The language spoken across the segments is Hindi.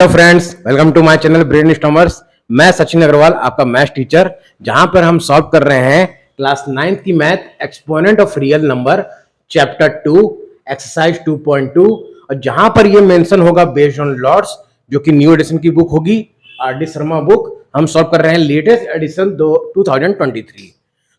Hello friends, welcome to my channel Brain Stormers. मैं सचिन अग्रवाल, आपका मैथ टीचर, जहां पर हम सॉल्व कर रहे हैं क्लास 9th की math exponent of real number chapter 2 exercise 2.2। और जहां पर ये मेंशन होगा बेस्ड ऑन लॉट्स, जो कि न्यू एडिशन की बुक होगी, आर डी शर्मा बुक। हम सॉल्व कर रहे हैं लेटेस्ट एडिशन 2023।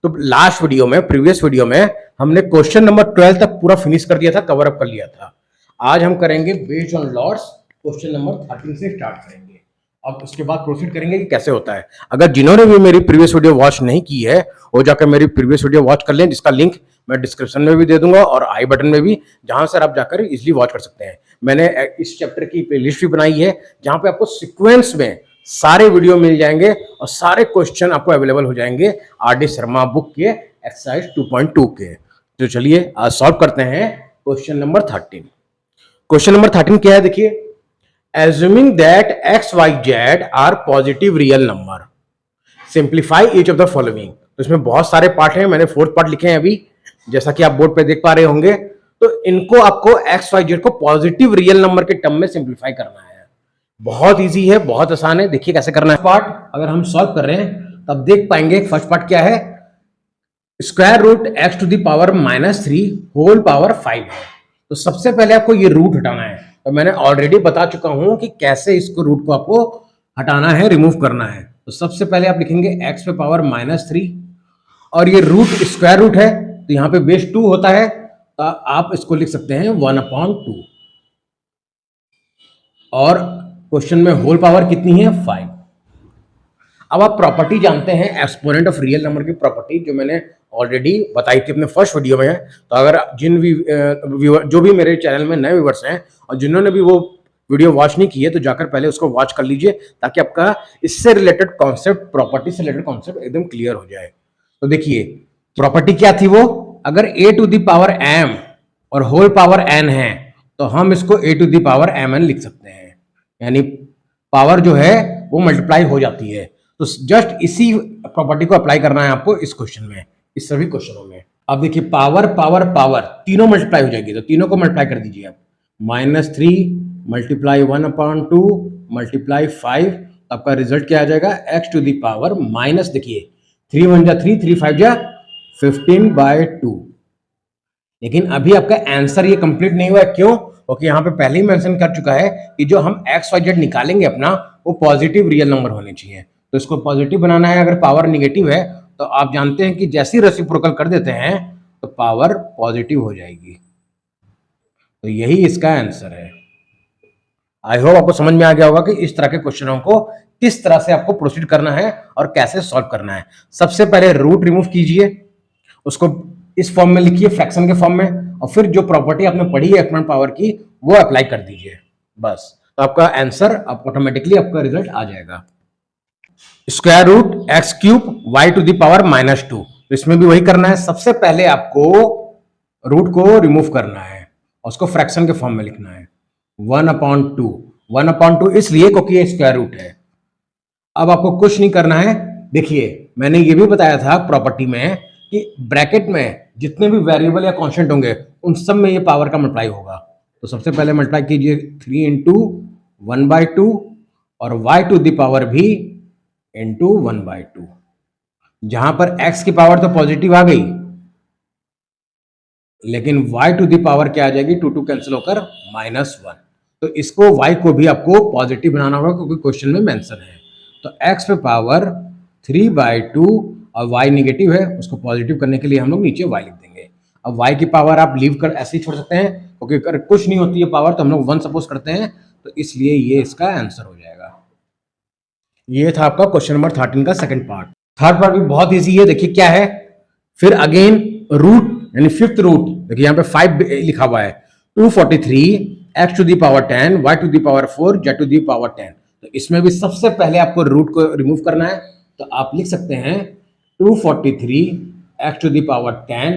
तो लास्ट वीडियो में, प्रीवियस वीडियो में हमने क्वेश्चन नंबर 12 तक पूरा फिनिश कर दिया था, कवर अप कर लिया था। आज हम करेंगे based on lots, question number 13 से स्टार्ट करेंगे। अब उसके बाद प्रोसीड करेंगे कि कैसे होता है। अगर जिन्होंने भी मेरी प्रीवियस वीडियो वॉच नहीं की है, वो जाकर मेरी प्रीवियस वीडियो वॉच कर लें, जिसका लिंक मैं डिस्क्रिप्शन में भी दे दूंगा और आई बटन में भी, जहां से आप जाकर इजीली वॉच कर सकते हैं। मैंने इस चैप्टर की प्लेलिस्ट भी बनाई है, जहां पे आपको सीक्वेंस में सारे वीडियो मिल जाएंगे और सारे क्वेश्चन आपको अवेलेबल हो जाएंगे आर डी शर्मा बुक के एक्सरसाइज 2.2 के। तो चलिए आज सॉल्व करते हैं क्वेश्चन नंबर 13। क्वेश्चन नंबर 13 क्या है, देखिए। Assuming that x, y, z are positive real number, simplify each of the following। तो इसमें बहुत सारे पार्ट हैं, मैंने 4th पार्ट लिखे हैं अभी, जैसा कि आप बोर्ड पे देख पा रहे होंगे। तो इनको आपको x, y, z को पॉजिटिव रियल नंबर के टर्म में सिंप्लीफाई करना है। बहुत इजी है, बहुत आसान है। देखिए कैसे करना है। पार्ट अगर हम सॉल्व कर रहे हैं तब देख पाएंगे। फर्स्ट पार्ट क्या है, square root x to the power -3 whole power 5 है। तो सबसे पहले आपको ये रूट हटाना है। तो मैंने ऑलरेडी बता चुका हूं कि कैसे इसको रूट को आपको हटाना है, रिमूव करना है। तो सबसे पहले आप लिखेंगे x पे पावर -3 और ये रूट स्क्वायर रूट है, तो यहां पे बेस 2 होता है, तो आप इसको लिख सकते हैं 1/2। और क्वेश्चन में होल पावर कितनी है, 5। अब आप प्रॉपर्टी जानते हैं एक्सपोनेंट ऑफ रियल नंबर की प्रॉपर्टी, जो मैंने ऑलरेडी बताई थी अपने फर्स्ट वीडियो में। तो अगर जिन भी जो भी मेरे चैनल में नए व्यूअर्स हैं और जिन्होंने भी वो वीडियो वॉच नहीं की है, तो जाकर पहले उसको वॉच कर लीजिए, ताकि आपका इससे रिलेटेड कॉन्सेप्ट, प्रॉपर्टी से रिलेटेड कॉन्सेप्ट एकदम क्लियर हो जाए। तो देखिए प्रॉपर्टी क्या थी वो, अगर a to the power m और होल पावर n है, तो हम इसको a to the power mn लिख सकते हैं, यानी पावर जो है वो मल्टीप्लाई हो जाती है। तो जस्ट इसी प्रॉपर्टी को अप्लाई करना है आपको इस क्वेश्चन में, इस सभी क्वेश्चनों में। अब देखिए पावर पावर पावर तीनों मल्टीप्लाई हो जाएगी, तो तीनों को मल्टीप्लाई कर दीजिए आप। -3 मल्टीप्लाई 1/2 मल्टीप्लाई 5, आपका रिजल्ट क्या आ जाएगा, x to the power minus, देखिए 3 1 जा 3, 3 5 जा 15/2। लेकिन अभी आपका आंसर ये कंप्लीट नहीं हुआ है, क्यों? क्योंकि यहाँ पे पहले ही मेंशन कर चुका है कि जो हम x y z निकालेंगे अपना, वो पॉजिटिव रियल नंबर होने चाहिए। तो इसको पॉजिटिव बनाना है। अगर पावर निगेटिव है तो आप जानते हैं कि जैसे ही रेसिप्रोकल कर देते हैं तो पावर पॉजिटिव हो जाएगी। तो यही इसका आंसर है। आई होप आपको समझ में आ गया होगा कि इस तरह के क्वेश्चनों को किस तरह से आपको प्रोसीड करना है और कैसे सॉल्व करना है। सबसे पहले रूट रिमूव कीजिए, उसको इस फॉर्म में लिखिए, फ्रैक्शन के फॉर्म में, और फिर जो प्रॉपर्टी आपने पढ़ी है एक्सपोनेंट पावर की, वो अप्लाई कर दीजिए, बस। तो आपका आंसर ऑटोमेटिकली आपका रिजल्ट आ जाएगा। Square root x³ y to the power -2, तो इसमें भी वही करना है। सबसे पहले आपको रूट को रिमूव करना है और उसको फ्रैक्शन के फॉर्म में लिखना है। 1/2 इसलिए क्योंकि ये स्क्वायर रूट है। अब आपको कुछ नहीं करना है। देखिए मैंने ये भी बताया था प्रॉपर्टी में कि ब्रैकेट में जितने भी वेरिएबल या कांस्टेंट होंगे, उन सब में ये पावर का मल्टीप्लाई होगा। तो सबसे पहले मल्टीप्लाई कीजिए 3 × 1/2 और y टू द पावर भी इंटू 1/2। जहां पर x की पावर तो पॉजिटिव आ गई, लेकिन y टू द पावर क्या आ जाएगी, 2 2 कैंसिल होकर -1। तो इसको y को भी आपको पॉजिटिव बनाना होगा, क्योंकि क्वेश्चन में मेंशन है। तो x पे पावर 3/2 और y निगेटिव है, उसको पॉजिटिव करने के लिए हम लोग नीचे y लिख देंगे। अब y की पावर आप लीव कर ऐसे ही छोड़ सकते हैं, क्योंकि अगर कुछ नहीं होती है पावर तो हम लोग 1 सपोज करते हैं, तो इसलिए ये इसका आंसर हो जाएगा। ये था आपका क्वेश्चन नंबर 13 का सेकंड पार्ट। थर्ड पार्ट भी बहुत इजी है। देखिए क्या है, फिर अगेन रूट यानी फिफ्थ रूट, देखिए यहाँ पे 5 लिखा हुआ है, 243 x to the power 10 y to the power 4 z to the power 10। तो इसमें भी सबसे पहले आपको रूट को रिमूव करना है। तो आप लिख सकते हैं 243 x to the power 10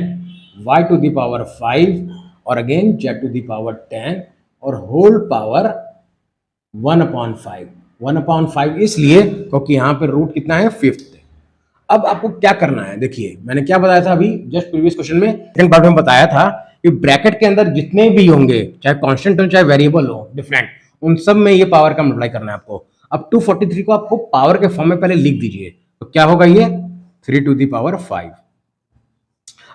y to the power 5 और again z to the power 10 और होल पावर 1/5। 1/5 इसलिए क्योंकि यहाँ पे रूट कितना है, 5th। अब आपको क्या करना है, देखिए मैंने क्या बताया था अभी जस्ट प्रीवियस क्वेश्चन में, सेकंड पार्ट में बताया था कि ब्रैकेट के अंदर जितने भी होंगे, चाहे कांस्टेंट हो चाहे वेरिएबल हो डिफरेंट, उन सब में ये पावर का मल्टीप्लाई करना है आपको। अब 243 को आपको पावर के फॉर्म में पहले लिख दीजिए, तो क्या होगा ये 3 टू द पावर 5।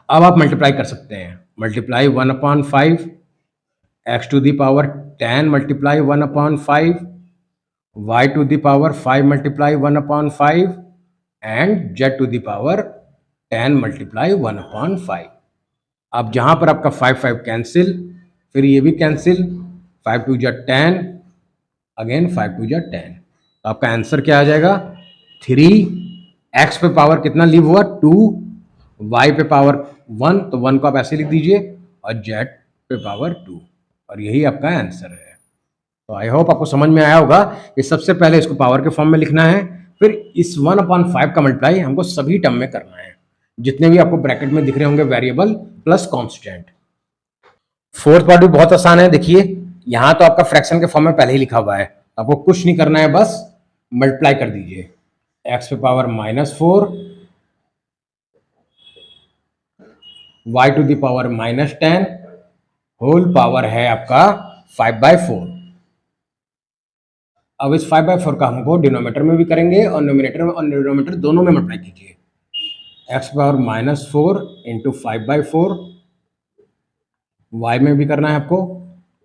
अब आप मल्टीप्लाई कर सकते हैं, multiply 1/5 x to the power 10 multiply 1/5 y to the power 5 multiply 1/5 and z to the power 10 multiply 1/5। अब जहां पर आपका 5 5 कैंसिल, फिर ये भी कैंसिल, 5 2 जा 10, अगेन 5 2 जा 10, तो आपका आंसर क्या आ जाएगा 3। x पे पावर कितना लीव हुआ 2, y पे पावर 1, तो 1 को आप ऐसे लिख दीजिए, और z पे पावर 2, और यही आपका आंसर है। तो आई होप आपको समझ में आया होगा कि सबसे पहले इसको पावर के फॉर्म में लिखना है, फिर इस 1/5 का मल्टीप्लाई हमको सभी टर्म में करना है, जितने भी आपको ब्रैकेट में दिख रहे होंगे variable plus constant. Fourth part भी बहुत आसान है, देखिए यहां तो आपका फ्रैक्शन के फॉर्म में पहले ही लिखा हुआ है, आपको कुछ नहीं करना है, बस मल्टीप्लाई कर दीजिए, x पे power -4 y to the power -10 whole power है आपका 5/4। अब इस 5/4 का हमको डिनोमिनेटर में भी करेंगे और न्यूमरेटर में और डिनोमिनेटर दोनों में मल्टीप्लाई कीजिए, x पावर -4 इंटू 5/4, y में भी करना है आपको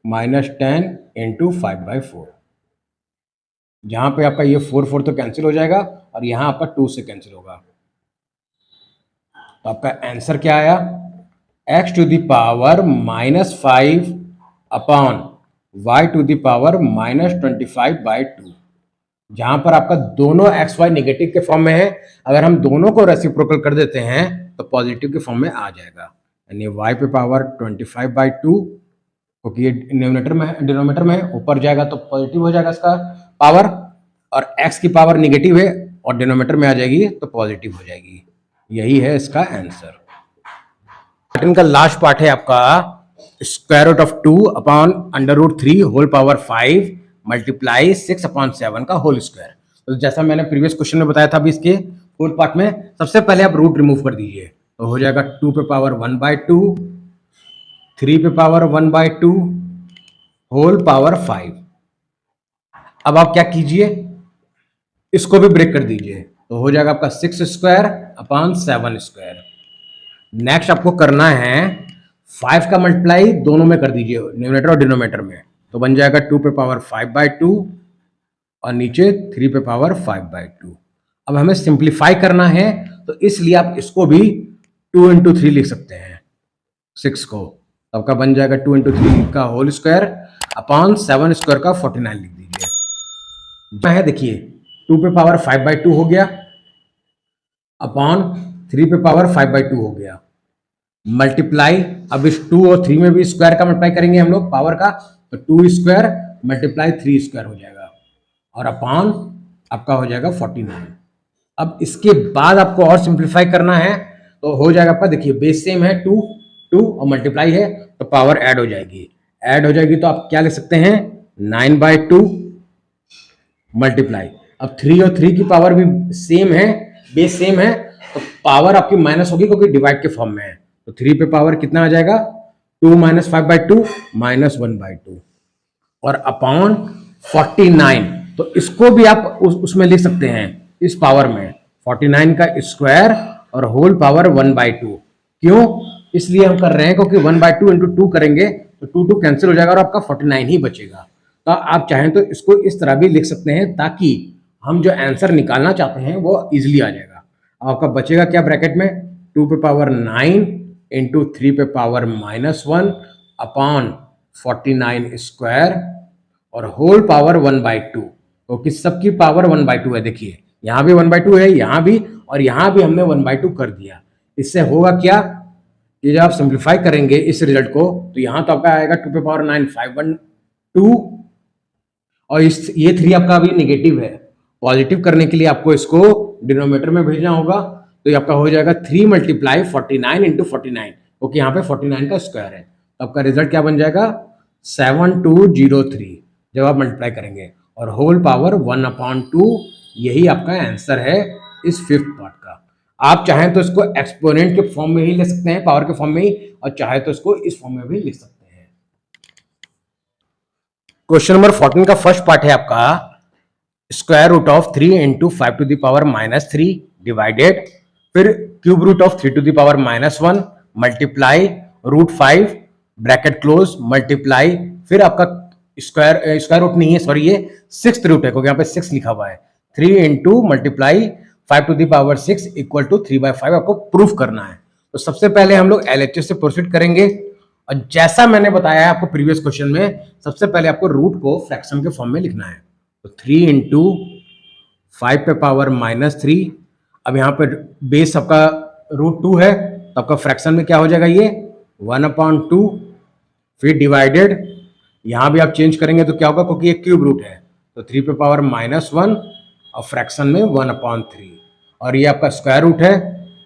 -10 इंटू 5/4। जहां पे आपका ये 4 4 तो कैंसिल हो जाएगा और यहाँ आपका 2 से कैंसिल होगा, तो आपका आंसर क्या आया x to the power -5 upon y to the power -25/2। जहां पर आपका दोनों एक्स वाई नेगेटिव के फॉर्म में है, अगर हम दोनों को रेसिप्रोकल कर देते हैं तो पॉजिटिव के फॉर्म में आ जाएगा, यानी y पे पावर 25/2, क्योंकि ये न्यूमरेटर में है, डिनोमिनेटर में है, ऊपर जाएगा तो पॉजिटिव हो जाएगा इसका पावर, और x की पावर निगेटिव है और डिनोमिनेटर में आ जाएगी तो पॉजिटिव हो जाएगी। यही है इसका आंसर। पैटर्न का लास्ट पार्ट है आपका square root of 2 upon √3 whole power 5 multiply 6/7 का होल स्क्वायर। तो जैसा मैंने प्रीवियस क्वेश्चन में बताया था, अभी इसके फोर्थ पार्ट में सबसे पहले आप रूट रिमूव कर दीजिए, तो हो जाएगा 2 पे पावर 1/2, 3 पे पावर 1/2 होल पावर 5। अब आप क्या कीजिए, इसको भी ब्रेक कर दीजिए, तो हो जाएगा आपका 6 स्क्वायर अपॉन 7 स्क्वायर। नेक्स्ट आपको करना है 5 का मल्टीप्लाई दोनों में कर दीजिए, न्यूमरेटर और डिनोमिनेटर में, तो बन जाएगा 2 पे पावर 5/2 और नीचे 3 पे पावर 5/2। अब हमें सिंप्लीफाई करना है, तो इसलिए आप इसको भी 2 इंटू 3 लिख सकते हैं 6 को, तो आपका बन जाएगा 2 इंटू 3 का होल स्क्वायर अपॉन 7 स्क्वायर का 49 लिख दीजिए। है देखिए 2 पे पावर 5/2 हो गया अपॉन 3 पे पावर 5/2 हो गया, मल्टीप्लाई, अब इस 2 और 3 में भी स्क्वायर का मल्टीप्लाई करेंगे हम लोग पावर का, तो 2 स्क्वायर मल्टीप्लाई 3 स्क्वायर हो जाएगा और अपॉन आपका हो जाएगा 49। अब इसके बाद आपको और सिंप्लीफाई करना है, तो हो जाएगा आपका, देखिए बेस सेम है 2 2 और मल्टीप्लाई है तो पावर ऐड हो जाएगी, तो आप क्या लिख सकते हैं 9/2 मल्टीप्लाई, अब 3 और 3 की पावर भी सेम है, बेस सेम है, तो पावर आपकी माइनस होगी क्योंकि डिवाइड के फॉर्म में है, तो 3 पे पावर कितना आ जाएगा 2 - 5/2 -1/2 और अपॉन 49। तो इसको भी आप उसमें लिख सकते हैं इस पावर में, 49 का स्क्वायर और होल पावर 1/2। क्यों, इसलिए हम कर रहे हैं क्योंकि 1/2 इंटू 2 करेंगे तो 2 2 कैंसिल हो जाएगा और आपका 49 ही बचेगा। तो आप चाहें तो इसको इस तरह भी लिख सकते हैं ताकि हम जो आंसर निकालना चाहते हैं वो इजिली आ जाएगा। आपका बचेगा क्या ब्रैकेट में 2 पे पावर 9 इंटू 3 पे पावर -1 अपॉन 49 स्क्वायर और होल पावर 1/2, क्योंकि सबकी पावर 1/2 है, देखिए यहाँ भी 1/2 है, यहाँ भी, और यहाँ भी हमने 1/2 कर दिया। इससे होगा क्या कि जब आप सिंप्लीफाई करेंगे इस रिजल्ट को, तो यहाँ तो आपका आएगा 2 पे पावर 9 512 और ये 3 आपका अभी नेगेटिव है, पॉजिटिव करने के लिए आपको इसको डिनोमिनेटर में भेजना होगा, तो ये आपका हो जाएगा 3 मल्टीप्लाई 49 इंटू 49, क्योंकि यहाँ पे 49 का स्क्वायर है, तो आपका रिजल्ट क्या बन जाएगा 7203 जब आप मल्टीप्लाई करेंगे, और होल पावर 1/2, यही आपका आंसर है इस फिफ्थ पार्ट का। आप चाहें तो इसको एक्सपोनेंट के फॉर्म में ही ले सकते हैं, पावर के फॉर्म में ही, और चाहे तो इसको इस फॉर्म में भी लिख सकते हैं। क्वेश्चन नंबर 14 का फर्स्ट पार्ट है आपका square root of 3 into 5 to the power -3 divided, फिर cube root of 3 to the power -1 multiply root 5 bracket close multiply, फिर आपका स्क्वायर रूट नहीं है, सॉरी ये 6th रूट है क्योंकि यहाँ पे 6 लिखा हुआ है, 3 into multiply 5 to the power 6 equal to 3/5 आपको प्रूफ करना है। तो सबसे पहले हम लोग LHS से प्रोसीड करेंगे, और जैसा मैंने बताया है आपको प्रीवियस क्वेश्चन में, सबसे पहले आपको रूट को फ्रैक्शन के फॉर्म में लिखना है। तो 3 इंटू 5 पे पावर -3, अब यहाँ पर बेस आपका √2 है, तो आपका फ्रैक्शन में क्या हो जाएगा ये 1/2, फिर डिवाइडेड, यहाँ भी आप चेंज करेंगे तो क्या होगा क्योंकि ये क्यूब रूट है, तो 3 पे पावर -1 और फ्रैक्शन में 1/3, और ये आपका स्क्वायर रूट है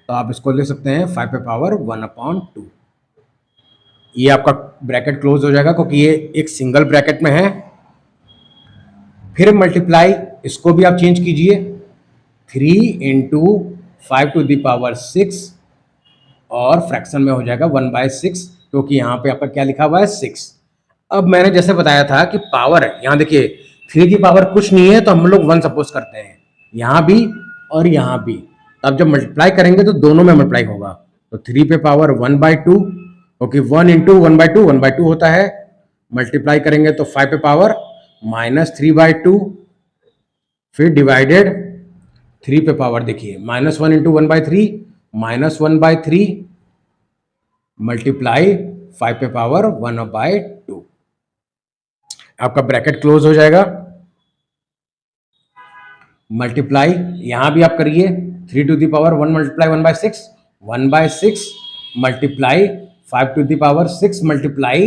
तो आप इसको ले सकते हैं 5 पे पावर 1/2। ये आपका ब्रैकेट क्लोज हो जाएगा क्योंकि ये एक सिंगल ब्रैकेट में है, फिर मल्टीप्लाई, इसको भी आप चेंज कीजिए, 3 इंटू 5 टू द पावर 6 और फ्रैक्शन में हो जाएगा 1/6 क्योंकि यहाँ पे आपका क्या लिखा हुआ है 6। अब मैंने जैसे बताया था कि पावर है, यहाँ देखिए 3 की पावर कुछ नहीं है तो हम लोग 1 सपोज करते हैं, यहाँ भी और यहाँ भी, अब जब मल्टीप्लाई करेंगे तो दोनों में मल्टीप्लाई होगा, तो 3 पे पावर 1/2 क्योंकि 1 इंटू 1/2 होता है, मल्टीप्लाई करेंगे तो 5 पे पावर -3/2, फिर डिवाइडेड 3 पे पावर देखिए -1 इंटू 1/3 -1/3 मल्टीप्लाई 5 पे पावर 1/2, आपका ब्रैकेट क्लोज हो जाएगा, मल्टीप्लाई यहां भी आप करिए 3 to the power 1 multiply 1/6 multiply 5 to the power 6 multiply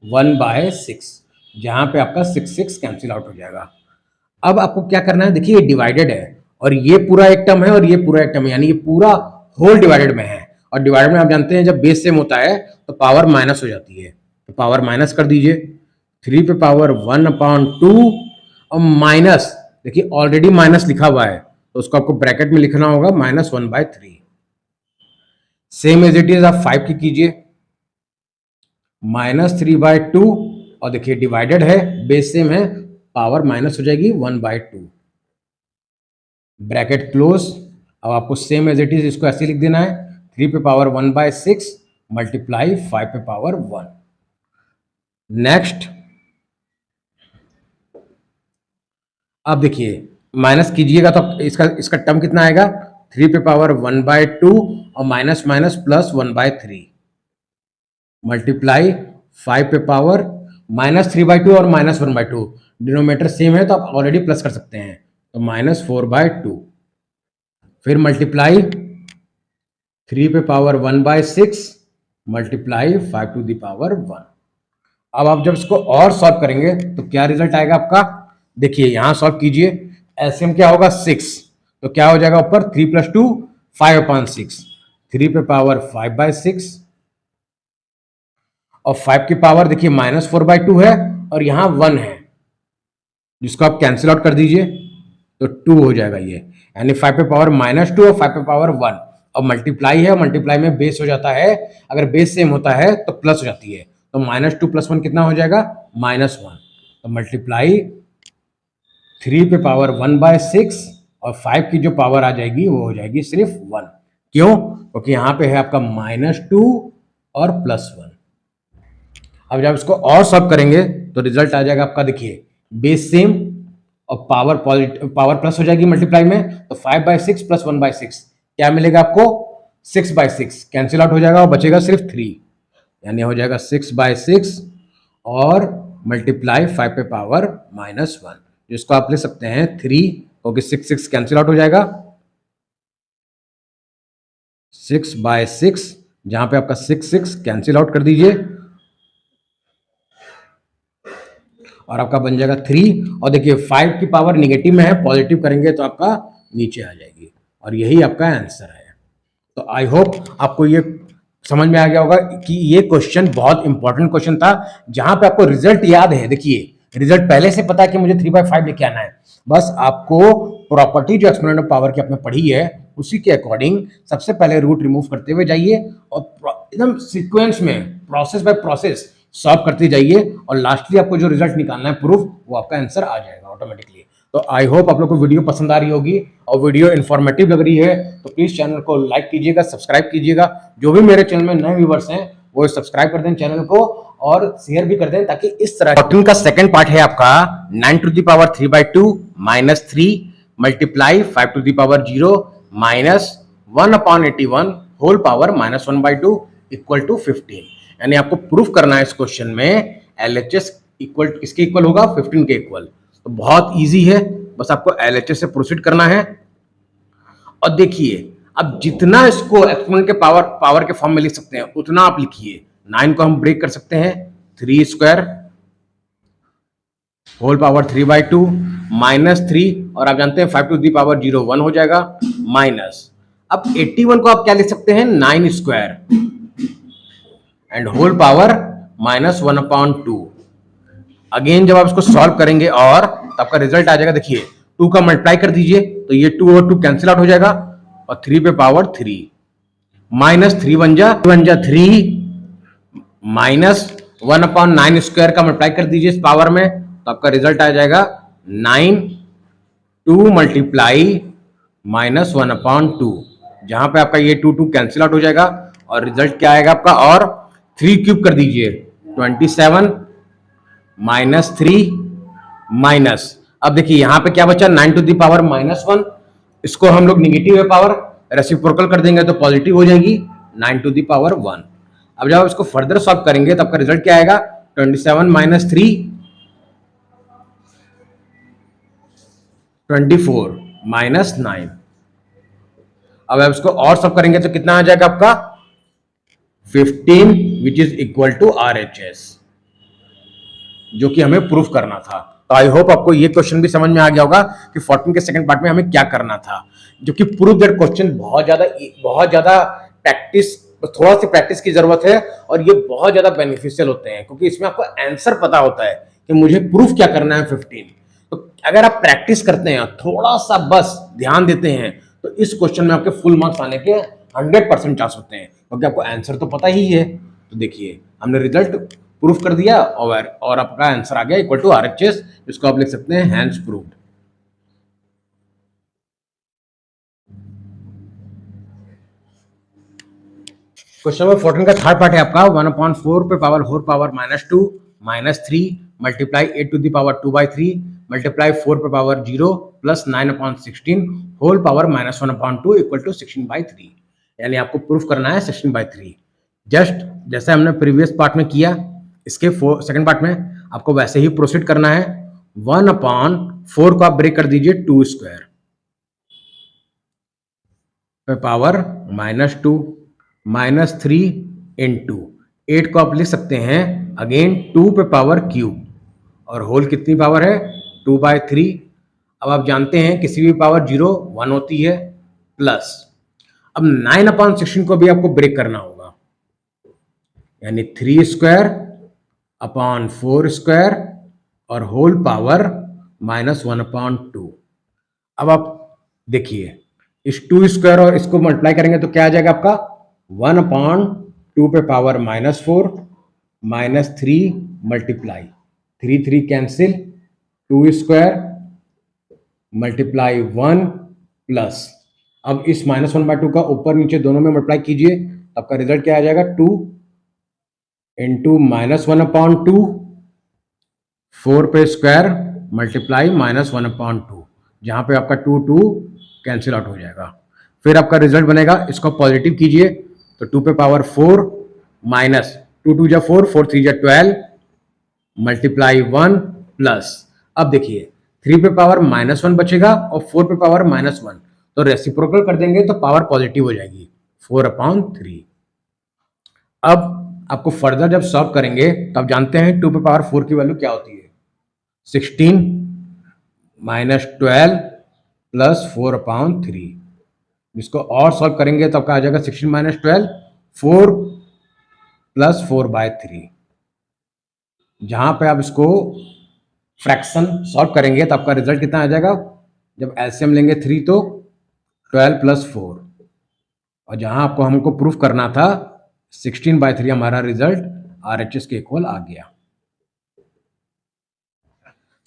1/6, जहां पे आपका 6 कैंसिल आउट हो जाएगा। अब आपको क्या करना है, देखिए ये डिवाइडेड है और ये पूरा एक टर्म है और ये पूरा एक टर्म है, यानी ये पूरा होल डिवाइडेड में है, और डिवाइडेड में आप जानते हैं जब बेस सेम होता है तो पावर माइनस हो जाती है, तो पावर माइनस कर दीजिए, 3 पे पावर 1/2 और माइनस, देखिए ऑलरेडी माइनस लिखा हुआ है तो उसको आपको ब्रैकेट में लिखना होगा -1/3, सेम एज इट इज आप 5 की कीजिए -3/2, और देखिए डिवाइडेड है बेस सेम है, पावर माइनस हो जाएगी 1/2, ब्रैकेट क्लोज। अब आपको सेम एज इट इज इसको ऐसे लिख देना है, 3 पे पावर 1/6 मल्टीप्लाई 5 पे पावर 1। नेक्स्ट अब देखिए माइनस कीजिएगा तो इसका टर्म कितना आएगा, 3 पे पावर 1/2 और माइनस माइनस प्लस 1/3 मल्टीप्लाई 5 पे पावर -3/2 और -1/2, डिनोमीटर सेम है तो आप ऑलरेडी प्लस कर सकते हैं, तो -4/2, फिर मल्टीप्लाई 3 पे power 1/6 multiply 5 to the power 1। अब आप जब इसको और सॉल्व करेंगे तो क्या रिजल्ट आएगा आपका, देखिए यहां सॉल्व कीजिए, एलसीएम क्या होगा 6, तो क्या हो जाएगा ऊपर 3 + 2 5/6, 3 पे पावर 5/6 और 5 की पावर देखिए -4/2 है और यहां 1 है, जिसको आप कैंसिल आउट कर दीजिए तो 2 हो जाएगा ये, यानी 5 पे पावर -2 और 5 पे पावर 1, और मल्टीप्लाई है, मल्टीप्लाई में बेस हो जाता है, अगर बेस सेम होता है तो प्लस हो जाती है, तो -2 + 1 कितना हो जाएगा -1, तो मल्टीप्लाई 3 पे पावर 1/6 और 5 की जो पावर आ जाएगी वो हो जाएगी सिर्फ 1, क्यों, क्योंकि यहाँ पे है आपका -2 और +1। अब जब इसको और सॉल्व करेंगे तो रिजल्ट आ जाएगा आपका, देखिए बेस सेम और पावर प्लस हो जाएगी मल्टीप्लाई में, तो 5/6 + 1/6 क्या मिलेगा आपको 6/6, कैंसिल आउट हो जाएगा और बचेगा सिर्फ 3, यानी हो जाएगा 6/6 और मल्टीप्लाई 5 पे पावर -1, जिसको आप ले सकते हैं 3, क्योंकि 6 कैंसिल आउट हो जाएगा, 6/6, जहां पे आपका 6 कैंसिल आउट कर दीजिए और आपका बन जाएगा 3, और देखिए 5 की पावर निगेटिव में है, पॉजिटिव करेंगे तो आपका नीचे आ जाएगी, और यही आपका आंसर है। तो आई होप आपको ये समझ में आ गया होगा कि ये क्वेश्चन बहुत इंपॉर्टेंट क्वेश्चन था, जहां पे आपको रिजल्ट याद है, देखिए रिजल्ट पहले से पता है कि मुझे 3/5 लेके आना है, बस आपको प्रॉपर्टी जो एक्सपोनेंट ऑफ पावर की आपने पढ़ी है उसी के अकॉर्डिंग सबसे पहले रूट रिमूव करते हुए जाइए और एकदम सीक्वेंस में प्रोसेस बाय प्रोसेस सॉल्व करते जाइए और लास्टली आपको जो रिजल्ट निकालना है प्रूफ, वो आपका आंसर आ जाएगा ऑटोमेटिकली। तो आई होप आप लोग को वीडियो पसंद आ रही होगी और वीडियो इन्फॉर्मेटिव लग रही है तो प्लीज चैनल को लाइक कीजिएगा, सब्सक्राइब कीजिएगा। जो भी मेरे चैनल में नए व्यूवर्स हैं वो सब्सक्राइब कर दें चैनल को और शेयर भी कर दें, ताकि इस तरह 14 का सेकंड पार्ट है आपका 9 to the power 3/2 minus 3 multiply 5 to the power 0 minus 1/81 whole power minus 1/2 equal to 15। यानी आपको प्रूफ करना है इस क्वेश्चन में LHS इक्वल किसके इक्वल होगा, 15 के इक्वल। तो बहुत इजी है, बस आपको LHS से प्रोसीड करना है। और देखिए अब जितना इसको एक्सपोनेंट के पावर के फॉर्म में लिख सकते हैं उतना आप लिखिए। 9 को हम ब्रेक कर सकते हैं 3 स्क्वायर होल पावर 3/2 माइनस 3 और आप जानते हैं 5 टू दी पावर 0 1 हो जाएगा माइनस। अब 81 को आप क्या लिख सकते हैं 9 square and whole power minus 1/2। Again जब आप इसको सॉल्व करेंगे और तो आपका रिजल्ट आ जाएगा, देखिए 2 का मल्टीप्लाई कर दीजिए तो ये 2 और 2 कैंसिल आउट हो जाएगा और 3 पे पावर 3 माइनस 3 बन जा 3 माइनस 1/9 स्क्वायर का मल्टीप्लाई कर दीजिए इस पावर में तो आपका रिजल्ट आ जाएगा 9 2 मल्टीप्लाई माइनस 1/2, जहां पे आपका ये 2 कैंसिल आउट हो जाएगा और रिजल्ट क्या आएगा आपका, और 3 क्यूब कर दीजिए 27 माइनस 3 माइनस। अब देखिए यहां पे क्या बचा 9 टू दी पावर -1, इसको हम लोग निगेटिव है पावर रेसिप्रोकल कर देंगे तो पॉजिटिव हो जाएगी 9 टू दी पावर 1। अब जब आप इसको फर्दर सॉल्व करेंगे तो आपका रिजल्ट क्या आएगा 27 माइनस 3 24 माइनस 9। अब आप इसको और सॉल्व करेंगे तो कितना आ जाएगा आपका 15 which is equal to RHS, जो कि हमें प्रूफ करना था। तो आई होप आपको ये क्वेश्चन भी समझ में आ गया होगा कि 14 के सेकंड पार्ट में हमें क्या करना था, जो कि प्रूफ दैट क्वेश्चन बहुत ज्यादा प्रैक्टिस, थोड़ा सी प्रैक्टिस की जरूरत है और ये बहुत ज्यादा बेनिफिशियल होते हैं क्योंकि इसमें आपको आंसर पता होता है कि मुझे प्रूफ क्या करना है 15। तो अगर आप प्रैक्टिस करते हैं थोड़ा सा बस ध्यान देते हैं तो इस क्वेश्चन में आपके फुल मार्क्स आने के 100% चांस होते हैं क्योंकि आपको आंसर तो पता ही है। तो देखिए हमने रिजल्ट प्रूफ कर दिया और आपका आंसर आ गया इक्वल टू RHS, इसको आप लिख सकते हैं हैंस प्रूव्ड। क्वेश्चन नंबर 14 का थर्ड पार्ट है आपका 1/4 पे power whole power -2 minus 3 multiply 8 to the power 2/3 multiply 4 पे power 0 plus 9/16 whole power -1/2 equal to 16/3। यानी आपको प्रूफ करना है 16/3, जस्ट जैसे हमने प्रीवियस पार्ट में किया इसके सेकंड पार्ट में आपको वैसे ही प्रोसीड करना है। 1/4 को आप ब्रेक कर दीजिए 2 स्क्वायर पे पावर -2 माइनस 3 इंटू 8 को आप लिख सकते हैं अगेन 2 पे पावर क्यूब और होल कितनी पावर है 2/3। अब आप जानते हैं किसी भी पावर 0 1 होती है प्लस। अब 9/16 को भी आपको ब्रेक करना होगा, यानी 3 स्क्वायर अपॉन 4 स्क्वायर और होल पावर -1/2। अब आप देखिए इस 2 स्क्वायर और इसको मल्टीप्लाई करेंगे तो क्या आ जाएगा आपका 1/2 पे power -4 minus 3 multiply 3 3 cancel 2 square multiply 1 plus. अब इस -1/2 का ऊपर नीचे दोनों में मल्टीप्लाई कीजिए, आपका रिजल्ट क्या आ जाएगा 2 इंटू -1/2 4 पे स्क्वायर मल्टीप्लाई -1/2, जहां पे आपका 2 कैंसिल आउट हो जाएगा। फिर आपका रिजल्ट बनेगा, इसको पॉजिटिव कीजिए तो 2 पे पावर 4 माइनस 2 2 जा 4 4 3 जा 12 मल्टीप्लाई 1 प्लस। अब देखिए 3 पे पावर -1 बचेगा और 4 पे पावर -1, तो रेसिप्रोकल कर देंगे तो पावर पॉजिटिव हो जाएगी 4/3। अब आपको फर्दर जब सॉल्व करेंगे तो आप जानते हैं 2 पे पावर 4 की वैल्यू क्या होती है 16 माइनस 12 प्लस 4/3। इसको और सॉल्व करेंगे तो आपका आ जाएगा 16 माइनस 12 4 प्लस 4/3। जहां पे आप इसको फ्रैक्शन सॉल्व करेंगे तो आपका रिजल्ट कितना आ जाएगा, जब एलसीएम लेंगे 3 तो 12 प्लस 4 और जहां आपको हमको प्रूफ करना था 16/3 हमारा रिजल्ट RHS के इक्वल आ गया।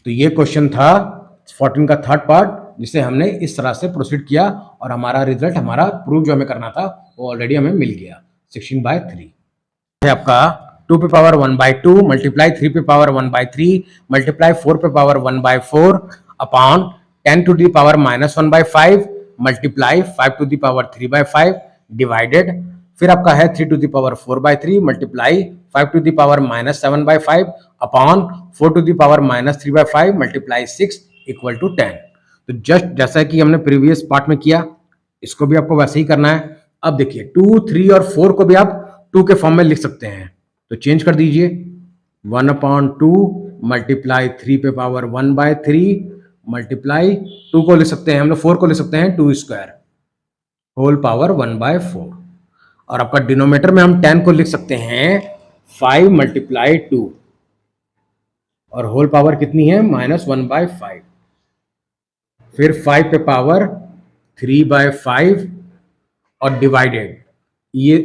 तो ये क्वेश्चन था 14 का थर्ड पार्ट, जिसे हमने इस तरह से प्रोसीड किया और हमारा रिजल्ट, हमारा प्रूफ जो हमें करना था वो ऑलरेडी हमें मिल गया 16/3 है आपका 2 पे पावर 1/2 मल्टीप्लाई 3 पे पावर 1/3 मल्टीप्लाई 4 पे power 1/4 upon 10 to the power -1/5 multiply 5 to the power 3/5 divided, फिर आपका है 3 to the power 4/3 multiply 5 to the power -7/5 upon 4 to the power -3/5 multiply 6 equal to 10। तो जस्ट जैसा कि हमने प्रीवियस पार्ट में किया, इसको भी आपको वैसे ही करना है। अब देखिए 2, 3 और 4 को भी आप 2 के फॉर्म में लिख सकते हैं, तो चेंज कर दीजिए 1/2 मल्टीप्लाई 3 पे पावर 1/3 मल्टीप्लाई 2 को लिख सकते हैं हम लोग, 4 को लिख सकते हैं 2 स्क्वायर होल पावर 1/4 और आपका डिनोमिनेटर में हम 10 को लिख सकते हैं 5 मल्टीप्लाई 2 और होल पावर कितनी है -1/5, फिर 5 पे पावर 3/5 और डिवाइडेड, ये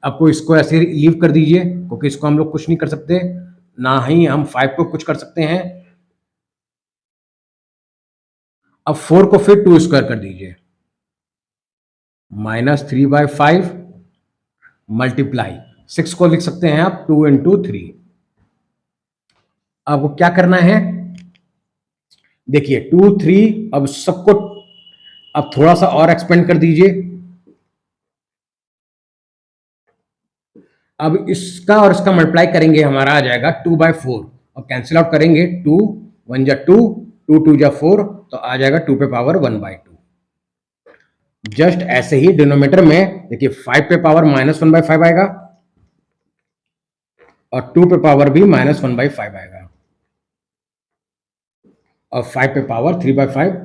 आपको इसको ऐसे लीव कर दीजिए क्योंकि इसको हम लोग कुछ नहीं कर सकते, ना ही हम 5 को कुछ कर सकते हैं। अब 4 को फिर 2 स्क्वायर कर दीजिए -3/5 मल्टीप्लाई 6 को लिख सकते हैं आप 2 × 3। आपको क्या करना है, देखिए 2, 3, अब सबको अब थोड़ा सा और एक्सपेंड कर दीजिए। अब इसका और इसका मल्टीप्लाई करेंगे, हमारा आ जाएगा 2/4 और कैंसिल आउट करेंगे 2 1 जा 2 2 2 जा 4 तो आ जाएगा 2 पे पावर 1/2। जस्ट ऐसे ही डिनोमिनेटर में देखिए 5 पे पावर -1/5 आएगा और 2 पे पावर भी -1/5 आएगा और 5 पे पावर 3/5।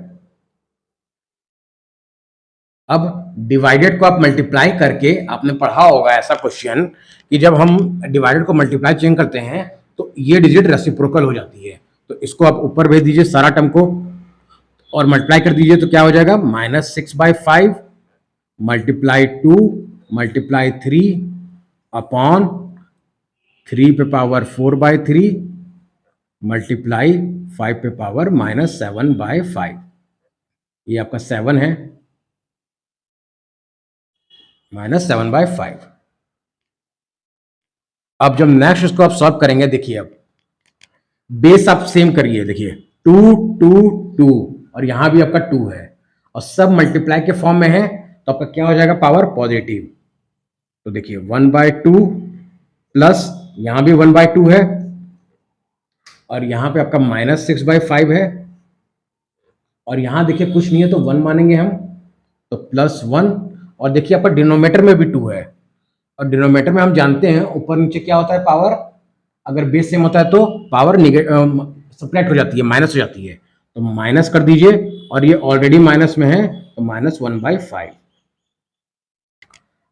अब डिवाइडेड को आप मल्टीप्लाई करके, आपने पढ़ा होगा ऐसा क्वेश्चन कि जब हम डिवाइडेड को मल्टीप्लाई चेंज करते हैं तो ये डिजिट रेसिप्रोकल हो जाती है, तो इसको आप ऊपर भेज दीजिए सारा टर्म को और मल्टीप्लाई कर दीजिए तो क्या हो जाएगा -6/5 मल्टीप्लाई 2 मल्टीप्लाई 3 अपॉन 3 पे पावर 4/3 मल्टीप्लाई 5 पे पावर -7/5, ये आपका 7 है -7/5। अब जब नेक्स्ट इसको आप सॉल्व करेंगे, देखिए अब बेस आप सेम करिए, देखिए 2 2 2 और यहां भी आपका 2 है और सब मल्टीप्लाई के फॉर्म में है, तो आपका क्या हो जाएगा पावर पॉजिटिव। तो देखिए 1/2 प्लस यहां भी 1/2 है और यहां पे आपका -6/5 है और यहां देखिए कुछ नहीं है तो 1 मानेंगे हम, तो +1 और देखिए आपका डिनोमिनेटर में भी 2 है और डिनोमिनेटर में हम जानते हैं ऊपर नीचे क्या होता है पावर, अगर बेस सेम होता है तो पावर सब्ट्रैक्ट हो जाती है, माइनस हो जाती है, तो माइनस कर दीजिए और ये ऑलरेडी माइनस में है तो -1/5।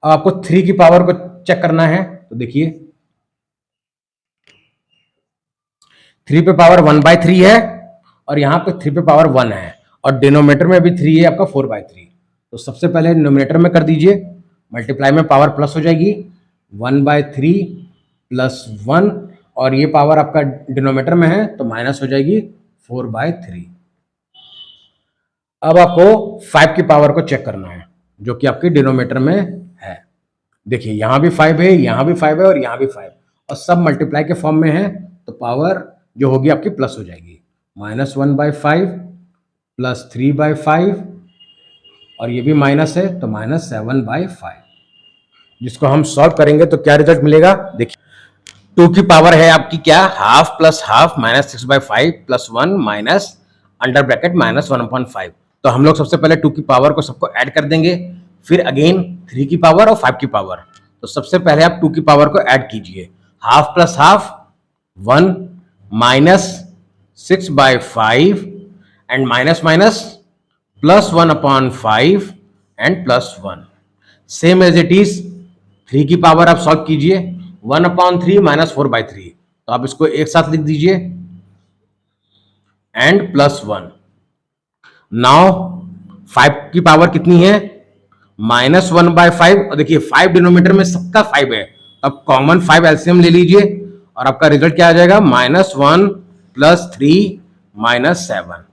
अब आपको 3 की पावर को चेक करना है, तो देखिए 3 पे पावर 1/3 है और यहाँ पे 3 पे पावर 1 है और डिनोमिनेटर में भी 3 है आपका 4/3, तो सबसे पहले डिनोमिनेटर में कर दीजिए, मल्टीप्लाई में पावर प्लस हो जाएगी 1/3 प्लस 1 और ये पावर आपका डिनोमिनेटर में है तो माइनस हो जाएगी 4/3। अब आपको 5 की पावर को चेक करना है जो कि आपके डिनोमिनेटर में है, देखिए यहां भी 5 है, यहां भी 5 है और यहां भी 5 और सब मल्टीप्लाई के फॉर्म में है, तो पावर जो होगी आपकी प्लस हो जाएगी -1/5 प्लस 3/5 और ये भी माइनस है तो -7/5, जिसको हम सॉल्व करेंगे तो क्या रिजल्ट मिलेगा, देखिए 2 की पावर है आपकी क्या half plus half -6/5 plus 1 minus under bracket -1/5। तो हम लोग सबसे पहले 2 की पावर को सबको ऐड कर देंगे, फिर अगेन 3 की पावर और 5 की पावर। तो सबसे पहले आप 2 की पावर को ऐड कीजिए, half plus half 1 minus 6/5 and minus minus +1/5 and +1 same as it is. 3 की पावर आप सॉल्व कीजिए 1/3 माइनस 4/3, तो आप इसको एक साथ लिख दीजिए एंड +1। नाउ 5 की पावर कितनी है -1/5 और देखिए 5 डिनोमिनेटर में सबका 5 है, अब कॉमन 5 एलसीएम ले लीजिए और आपका रिजल्ट क्या आ जाएगा, -1 + 3 - 7।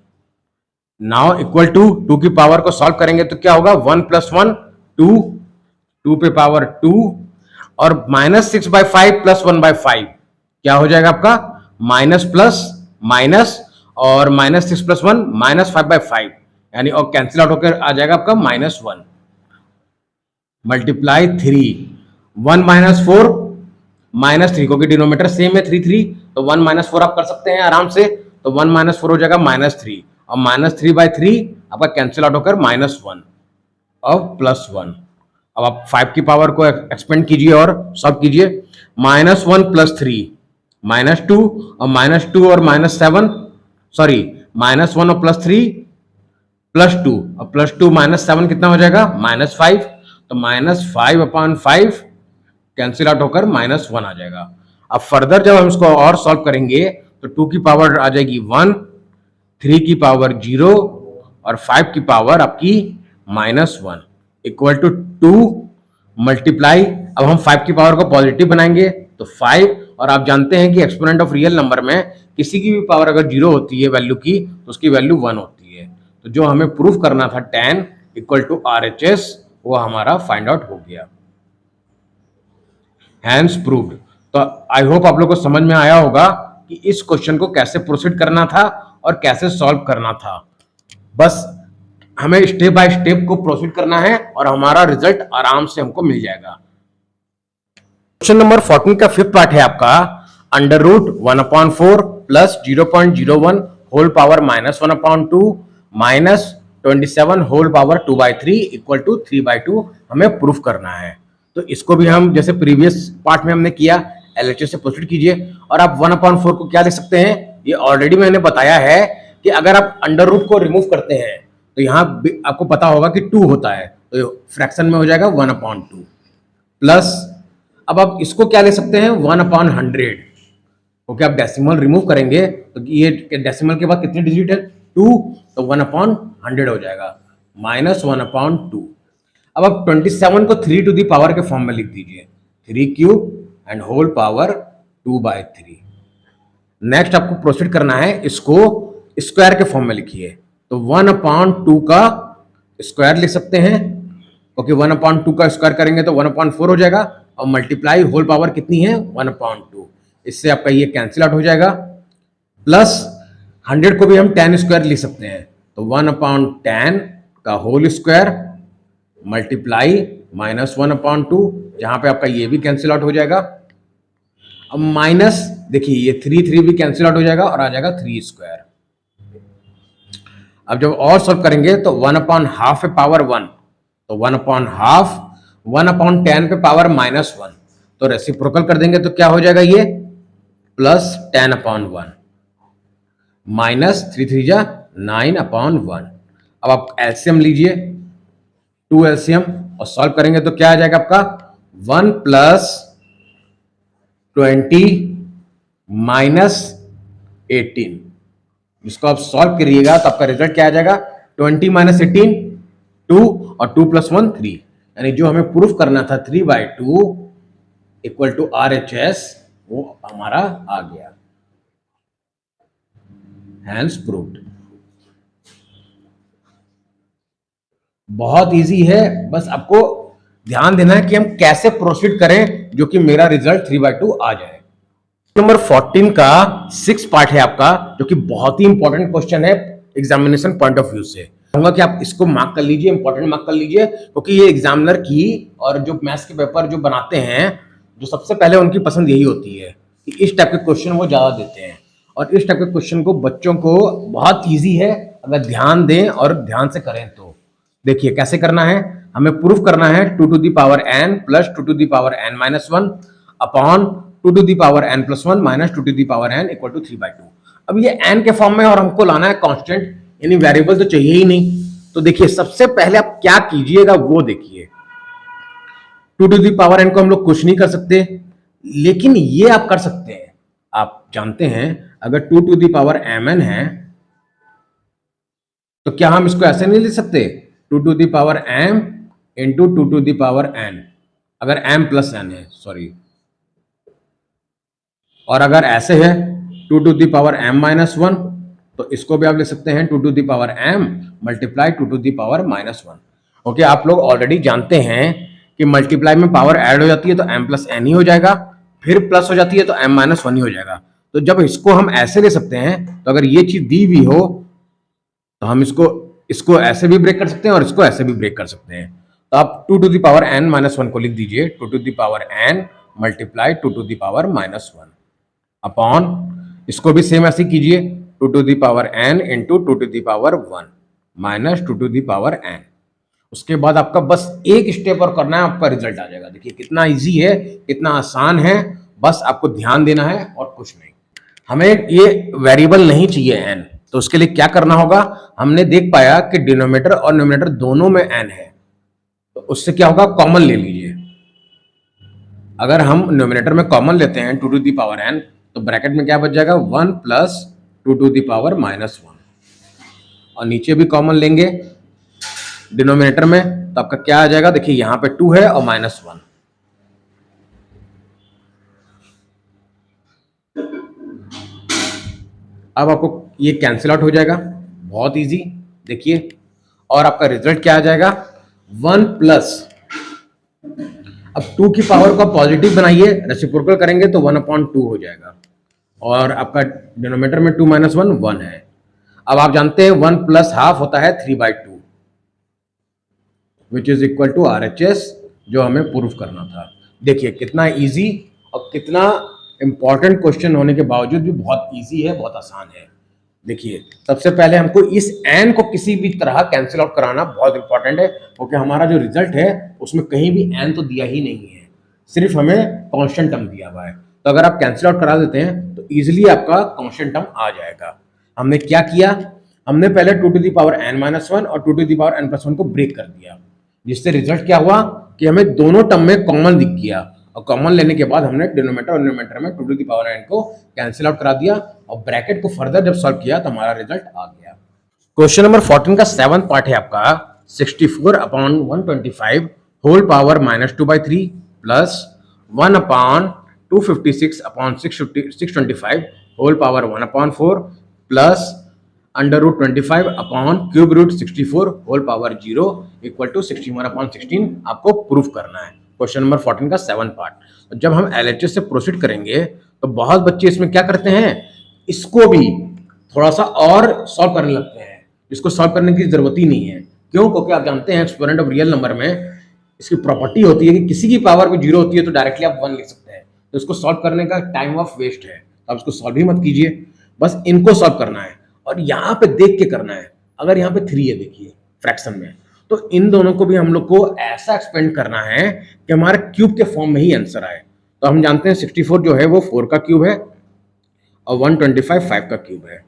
नाउ इक्वल टू 2 की पावर को सॉल्व करेंगे तो क्या होगा, 1 + 1 2, 2 पे पावर 2 और -6/5 + 1/5 क्या हो जाएगा आपका, माइनस प्लस माइनस और -6 + 1 -5/5 यानी और कैंसिल आउट होकर आ जाएगा आपका -1 मल्टीप्लाई 3 1 - 4 -3 क्योंकि डिनोमीटर सेम है 3 3 तो 1 - 4 आप कर सकते हैं आराम से, तो 1 - 4 हो जाएगा -3 और -3/3 आपका कैंसिल आउट होकर -1 और +1। अब आप 5 की पावर को एक्सपेंड कीजिए और सॉल्व कीजिए, -1 + 3 -2 और -2 और -7 सॉरी -1 और +3 +2 और +2 -7 कितना हो जाएगा, -5 तो -5/5 कैंसिल आउट होकर -1 आ जाएगा। अब फर्दर जब हम इसको और सॉल्व करेंगे तो 2 की पावर आ जाएगी 1, 3 की पावर 0 और 5 की पावर आपकी -1 इक्वल टू 2 मल्टीप्लाई, अब हम 5 की पावर को पॉजिटिव बनाएंगे तो 5 और आप जानते हैं कि एक्सपोनेंट ऑफ रियल नंबर में किसी की भी पावर अगर 0 होती है वैल्यू की तो उसकी वैल्यू 1 होती है। तो जो हमें प्रूफ करना था tan = RHS वो हमारा फाइंड आउट हो गया, हैंस प्रूव्ड। तो आई होप आप लोग को समझ में आया होगा कि इस क्वेश्चन को कैसे प्रोसीड करना था और कैसे सॉल्व करना था। बस हमें स्टेप बाय स्टेप को प्रोसीड करना है और हमारा रिजल्ट आराम से हमको मिल जाएगा। क्वेश्चन नंबर 14 का 5th पार्ट है आपका, √1/4 + 0.01 whole power -1/2 -27 whole power 2/3 equal to 3/2 हमें प्रूफ करना है। तो इसको भी हम जैसे प्रीवियस पार्ट में हमने किया LHS से प्रोसीड कीजिए और आप 1/4 को क्या लिख सकते हैं, ये ऑलरेडी मैंने बताया है कि अगर आप अंडर रूट को रिमूव करते हैं तो यहाँ आपको पता होगा कि 2 होता है तो फ्रैक्शन में हो जाएगा 1/2 प्लस, अब आप इसको क्या ले सकते हैं 1/100 क्योंकि आप डेसिमल रिमूव करेंगे तो ये डेसिमल के बाद कितने डिजिट है 2 तो 1/100 हो जाएगा -1/2। अब आप 27 को 3 टू दी पावर के फॉर्म में लिख दीजिए 3³ एंड होल पावर 2/3। नेक्स्ट आपको प्रोसीड करना है, इसको स्क्वायर के फॉर्म में लिखिए तो 1/2 का स्क्वायर लिख सकते हैं क्योंकि 1/2 का स्क्वायर करेंगे तो 1/4 हो जाएगा और मल्टीप्लाई होल पावर कितनी है 1/2, इससे आपका ये कैंसिल आउट हो जाएगा प्लस 100 को भी हम 10 स्क्वायर लिख सकते हैं तो 1/10 का होल स्क्वायर मल्टीप्लाई -1/2 जहां पे आपका ये भी कैंसिल आउट हो जाएगा। अब माइनस देखिए ये 3 भी कैंसिल आउट हो जाएगा और आ जाएगा 3 स्क्वायर। अब जब और सॉल्व करेंगे तो 1/2 पे पावर 1 तो 1/2 1/10 पे पावर -1 तो रेसिप्रोकल कर देंगे तो क्या हो जाएगा ये +10/1 -3 3 जा 9/1। अब आप एलसीएम लीजिए 2 एलसीएम और सॉल्व करेंगे तो क्या आ जाएगा आपका 1 + 20 - 18, इसको आप सॉल्व करिएगा तो आपका रिजल्ट क्या आ जाएगा 20 - 18 2 और 2 + 1 3 यानी जो हमें प्रूफ करना था 3/2 इक्वल टू RHS वो हमारा आ गया, हैंस प्रूव्ड। बहुत इजी है, बस आपको ध्यान देना है कि हम कैसे प्रोसीड करें जो कि मेरा रिजल्ट 3/2 आ जाए। नंबर 14 का 6th पार्ट है आपका जो कि बहुत ही इंपॉर्टेंट क्वेश्चन है एग्जामिनेशन पॉइंट ऑफ व्यू से। कहूंगा कि आप इसको मार्क कर लीजिए, इंपॉर्टेंट मार्क कर लीजिए क्योंकि ये एग्जामिनर की और जो मैथ्स के पेपर जो बनाते हैं जो सबसे पहले उनकी पसंद यही होती है कि इस टाइप के क्वेश्चन वो ज्यादा देते हैं और इस टाइप के क्वेश्चन को बच्चों को बहुत ईजी है अगर ध्यान दें और ध्यान से करें तो। देखिए कैसे करना है, हमें प्रूफ करना है 2 to the power n plus 2 to the power n - 1 upon 2 to the power n + 1 minus 2 to the power n equal to 3/2। अब ये n के फॉर्म में और हमको लाना है कांस्टेंट यानी वेरिएबल तो चाहिए ही नहीं। तो देखिए सबसे पहले आप क्या कीजिएगा वो देखिए 2 टू दी पावर n को हम लोग कुछ नहीं कर सकते लेकिन ये आप कर सकते हैं। आप जानते हैं अगर 2 टू दी पावर mn है तो क्या हम इसको ऐसे नहीं लिख सकते 2 to the power m into 2 to the power n, अगर m + n है सॉरी और अगर ऐसे है 2 to the power m minus one, तो इसको भी आप ले सकते हैं 2 to the power m multiply 2 to the power minus one. Okay, आप लोग ऑलरेडी जानते हैं कि मल्टीप्लाई में पावर ऐड हो जाती है तो m प्लस n ही हो जाएगा, फिर प्लस हो जाती है तो m माइनस वन ही हो जाएगा। तो जब इसको हम ऐसे ले सकते हैं, तो अगर ये चीज दी हुई हो तो हम इसको ऐसे भी ब्रेक कर सकते हैं और इसको ऐसे भी ब्रेक कर सकते हैं। तो आप 2 to the power n minus one को लिख दीजिए 2 to the power n multiply 2 to the power minus one upon, इसको भी सेम ऐसे कीजिए 2 to the power n into 2 to the power one minus 2 to the power n। उसके बाद आपका बस एक स्टेप और करना है, आपका रिजल्ट आ जाएगा। देखिए कितना इजी है, कितना आसान है, बस आपको ध्यान देना है और कुछ नहीं। हमें ये वेरिएबल नहीं चाहिए n, तो उसके लिए क्या करना होगा, हमने देख पाया कि डिनोमिनेटर और न्यूमरेटर दोनों में n है, तो उससे क्या होगा, कॉमन ले लीजिए। अगर हम न्यूमरेटर में कॉमन लेते हैं 2 टू द पावर n, तो ब्रैकेट में क्या बच जाएगा 1 plus 2 to the power minus one, और नीचे भी कॉमन लेंगे डिनोमिनेटर में, तो आपका क्या आ जाएगा, देखिए यहां पे 2 है और माइनस वन। अब आपको ये कैंसिल आउट हो जाएगा, बहुत इजी। देखिए, और आपका रिजल्ट क्या आ जाएगा 1 प्लस, अब 2 की पावर को पॉजिटिव बनाइए, रेसिप्रोकल करेंगे तो 1/2 हो जाएगा, और आपका डिनोमिनेटर में 2 माइनस वन 1 है। अब आप जानते हैं 1 प्लस हाफ होता है 3/2, which is equal to RHS, जो हमें प्रूफ करना था। देखिए कितना इजी और कितना इंपॉर्टेंट क्वेश्चन होने के बावजूद भी बहुत इजी है, बहुत आसान है। देखिए सबसे पहले हमको इस n को किसी भी तरह कैंसिल आउट कराना बहुत इंपॉर्टेंट है, क्योंकि हमारा जो रिजल्ट है उसमें कहीं भी n तो दिया ही नहीं है, सिर्फ हमें कांस्टेंट टर्म दिया हुआ है। तो अगर आप कैंसिल आउट करा देते हैं तो इजीली आपका कांस्टेंट टर्म आ जाएगा। हमने क्या किया, हमने पहले 2 to the power n minus one और 2 to the power n plus one को ब्रेक कर दिया, जिससे रिजल्ट क्या हुआ कि हमें दोनों टर्म में कॉमन दिख गया, और कॉमन लेने के बाद हमने डिनोमिनेटर और न्यूमरेटर में 2 टू द पावर n को कैंसिल आउट करा दिया, और ब्रैकेट को फर्दर जब सॉल्व किया तो हमारा रिजल्ट आ गया। क्वेश्चन नंबर 14 का 7th पार्ट है आपका 64/125 whole power -2/3 plus 1/256/625 whole power 1/4 plus √25 upon cube root 64 whole power 0 equal to 61/16 आपको प्रूफ करना है। क्वेश्चन नंबर 14 का 7th पार्ट। जब हम LHS से प्रोसीड करेंगे तो बहुत बच्चे इसमें क्या करते हैं, इसको भी थोड़ा सा और सॉल्व करने लगते हैं, जिसको सॉल्व करने की जरूरत ही नहीं है। क्यों? क्योंकि आप जानते हैं एक्सपोनेंट ऑफ रियल नंबर में इसकी प्रॉपर्टी होती है कि किसी की पावर भी 0 होती है तो डायरेक्टली आप 1 लिख सकते हैं, तो इसको सॉल्व करने का टाइम ऑफ वेस्ट है, तो आप इसको सॉल्व ही मत कीजिए, बस इनको सॉल्व करना है और यहाँ पे देख के करना है। अगर यहाँ पे 3 है देखिए फ्रैक्शन में, तो इन दोनों को भी हम लोग को ऐसा एक्सपेंड करना है कि हमारे क्यूब के फॉर्म में ही आंसर आए। तो हम जानते हैं 64 जो है वो 4 का क्यूब है और 125 5 का क्यूब है